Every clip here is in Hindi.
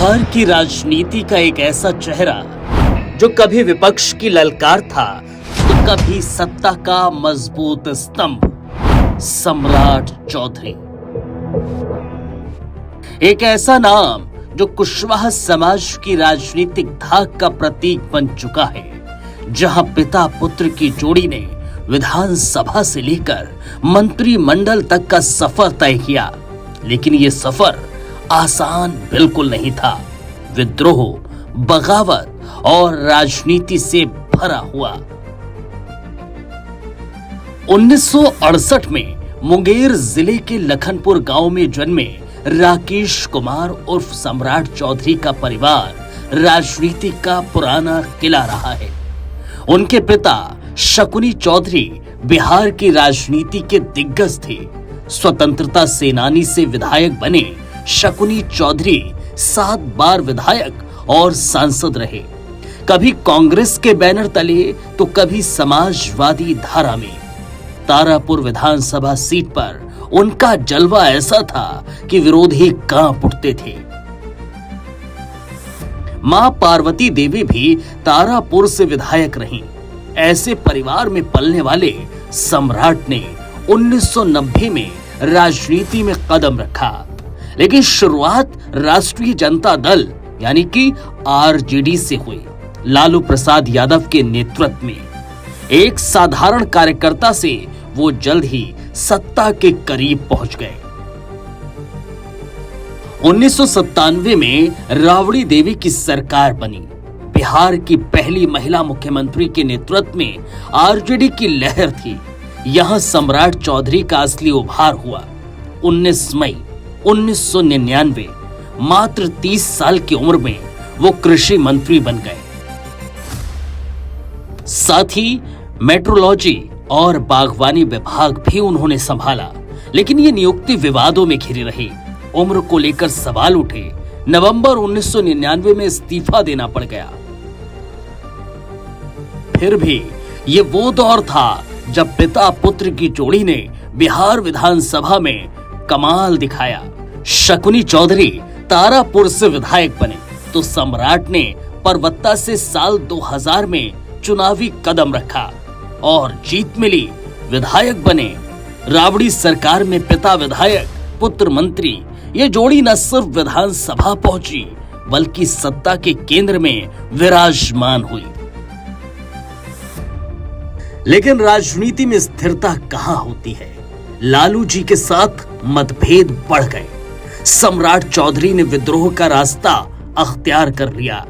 बिहार की राजनीति का एक ऐसा चेहरा जो कभी विपक्ष की ललकार था तो कभी सत्ता का मजबूत स्तंभ, सम्राट चौधरी। एक ऐसा नाम जो कुशवाहा समाज की राजनीतिक धाक का प्रतीक बन चुका है, जहां पिता पुत्र की जोड़ी ने विधानसभा से लेकर मंत्रिमंडल तक का सफर तय किया। लेकिन ये सफर आसान बिल्कुल नहीं था। विद्रोह, बगावत और राजनीति से भरा हुआ। 1968 में मुंगेर जिले के लखनपुर गांव में जन्मे राकेश कुमार उर्फ सम्राट चौधरी का परिवार राजनीति का पुराना किला रहा है। उनके पिता शकुनी चौधरी बिहार की राजनीति के दिग्गज थे। स्वतंत्रता सेनानी से विधायक बने शकुनी चौधरी 7 बार विधायक और सांसद रहे, कभी कांग्रेस के बैनर तले तो कभी समाजवादी धारा में। तारापुर विधानसभा सीट पर उनका जलवा ऐसा था कि विरोधी कांप उठते थे। मां पार्वती देवी भी तारापुर से विधायक रहीं। ऐसे परिवार में पलने वाले सम्राट ने 1990 में राजनीति में कदम रखा, लेकिन शुरुआत राष्ट्रीय जनता दल यानी कि आरजेडी से हुई। लालू प्रसाद यादव के नेतृत्व में एक साधारण कार्यकर्ता से वो जल्द ही सत्ता के करीब पहुंच गए। 1997 में राबड़ी देवी की सरकार बनी। बिहार की पहली महिला मुख्यमंत्री के नेतृत्व में आरजेडी की लहर थी। यहां सम्राट चौधरी का असली उभार हुआ। 19 मई 1999 मात्र 30 साल की उम्र में वो कृषि मंत्री बन गए। साथ ही मेट्रोलॉजी और बागवानी विभाग भी उन्होंने संभाला, लेकिन ये नियुक्ति विवादों में घिरी रही। उम्र को लेकर सवाल उठे। नवंबर 1999 में इस्तीफा देना पड़ गया। फिर भी ये वो दौर था जब पिता पुत्र की जोड़ी ने बिहार विधानसभा में कमाल दिखाया। शकुनी चौधरी तारापुर से विधायक बने तो सम्राट ने परबत्ता से साल 2000 में चुनावी कदम रखा और जीत मिली। विधायक बने। राबड़ी सरकार में पिता विधायक, पुत्र मंत्री। ये जोड़ी न सिर्फ विधानसभा पहुंची बल्कि सत्ता के केंद्र में विराजमान हुई। लेकिन राजनीति में स्थिरता कहां होती है। लालू जी के साथ मतभेद बढ़ गए। सम्राट चौधरी ने विद्रोह का रास्ता अख्तियार कर लिया।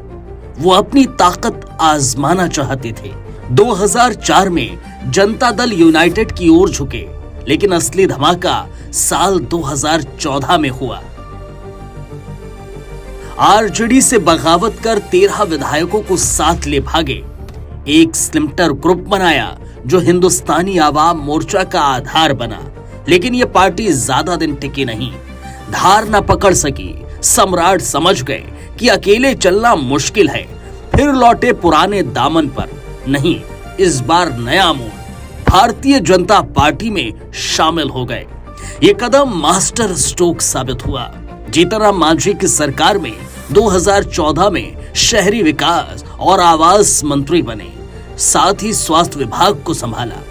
वो अपनी ताकत आजमाना चाहते थे। 2004 में जनता दल यूनाइटेड की ओर झुके, लेकिन असली धमाका साल 2014 में हुआ। आरजेडी से बगावत कर 13 विधायकों को साथ ले भागे। एक स्लिमटर ग्रुप बनाया जो हिंदुस्तानी आवाम मोर्चा का आधार बना, लेकिन यह पार्टी ज्यादा दिन टिकी नहीं। धार न पकड़ सकी। सम्राट समझ गए कि अकेले चलना मुश्किल है। फिर लौटे पुराने दामन पर। नहीं, इस बार नया मोड़। भारतीय जनता पार्टी में शामिल हो गए। ये कदम मास्टर स्ट्रोक साबित हुआ। जीतनराम मांझी की सरकार में 2014 में शहरी विकास और आवास मंत्री बने। साथ ही स्वास्थ्य विभाग को संभाला।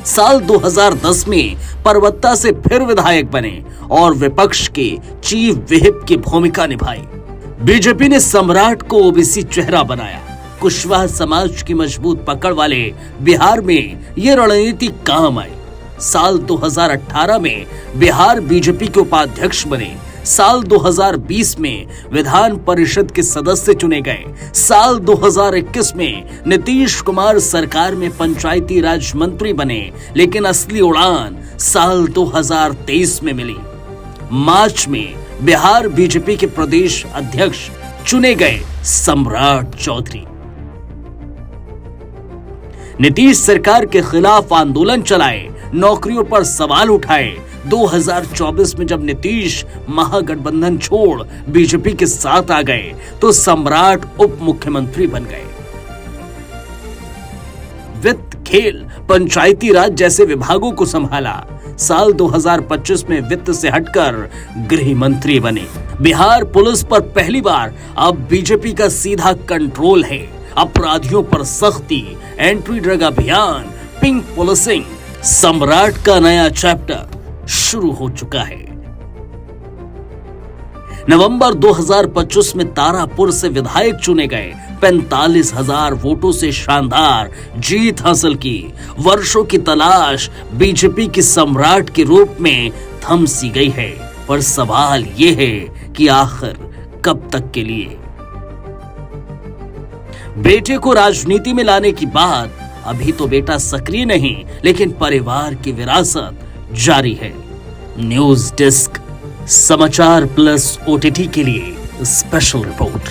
साल 2010 में परबत्ता से फिर विधायक बने और विपक्ष के चीफ व्हिप की भूमिका निभाई। बीजेपी ने सम्राट को ओबीसी चेहरा बनाया। कुशवाहा समाज की मजबूत पकड़ वाले बिहार में यह रणनीति काम आई। साल 2018 में बिहार बीजेपी के उपाध्यक्ष बने। साल 2020 में विधान परिषद के सदस्य चुने गए। साल 2021 में नीतीश कुमार सरकार में पंचायती राज मंत्री बने, लेकिन असली उड़ान साल 2023 में मिली। मार्च में बिहार बीजेपी के प्रदेश अध्यक्ष चुने गए सम्राट चौधरी। नीतीश सरकार के खिलाफ आंदोलन चलाए, नौकरियों पर सवाल उठाए। 2024 में जब नीतीश महागठबंधन छोड़ बीजेपी के साथ आ गए तो सम्राट उप मुख्यमंत्री बन गए। वित्त, खेल, पंचायती राज जैसे विभागों को संभाला। साल 2025 में वित्त से हटकर गृह मंत्री बने। बिहार पुलिस पर पहली बार अब बीजेपी का सीधा कंट्रोल है। अपराधियों पर सख्ती, एंटी ड्रग अभियान, पिंक पुलिसिंग, सम्राट का नया चैप्टर शुरू हो चुका है। नवंबर 2025 में तारापुर से विधायक चुने गए, 45,000 वोटों से शानदार जीत हासिल की। वर्षों की तलाश बीजेपी की सम्राट के रूप में थम सी गई है, पर सवाल ये है कि आखिर कब तक के लिए। बेटे को राजनीति में लाने की बात, अभी तो बेटा सक्रिय नहीं, लेकिन परिवार की विरासत जारी है। न्यूज डेस्क, समाचार प्लस OTT के लिए स्पेशल रिपोर्ट।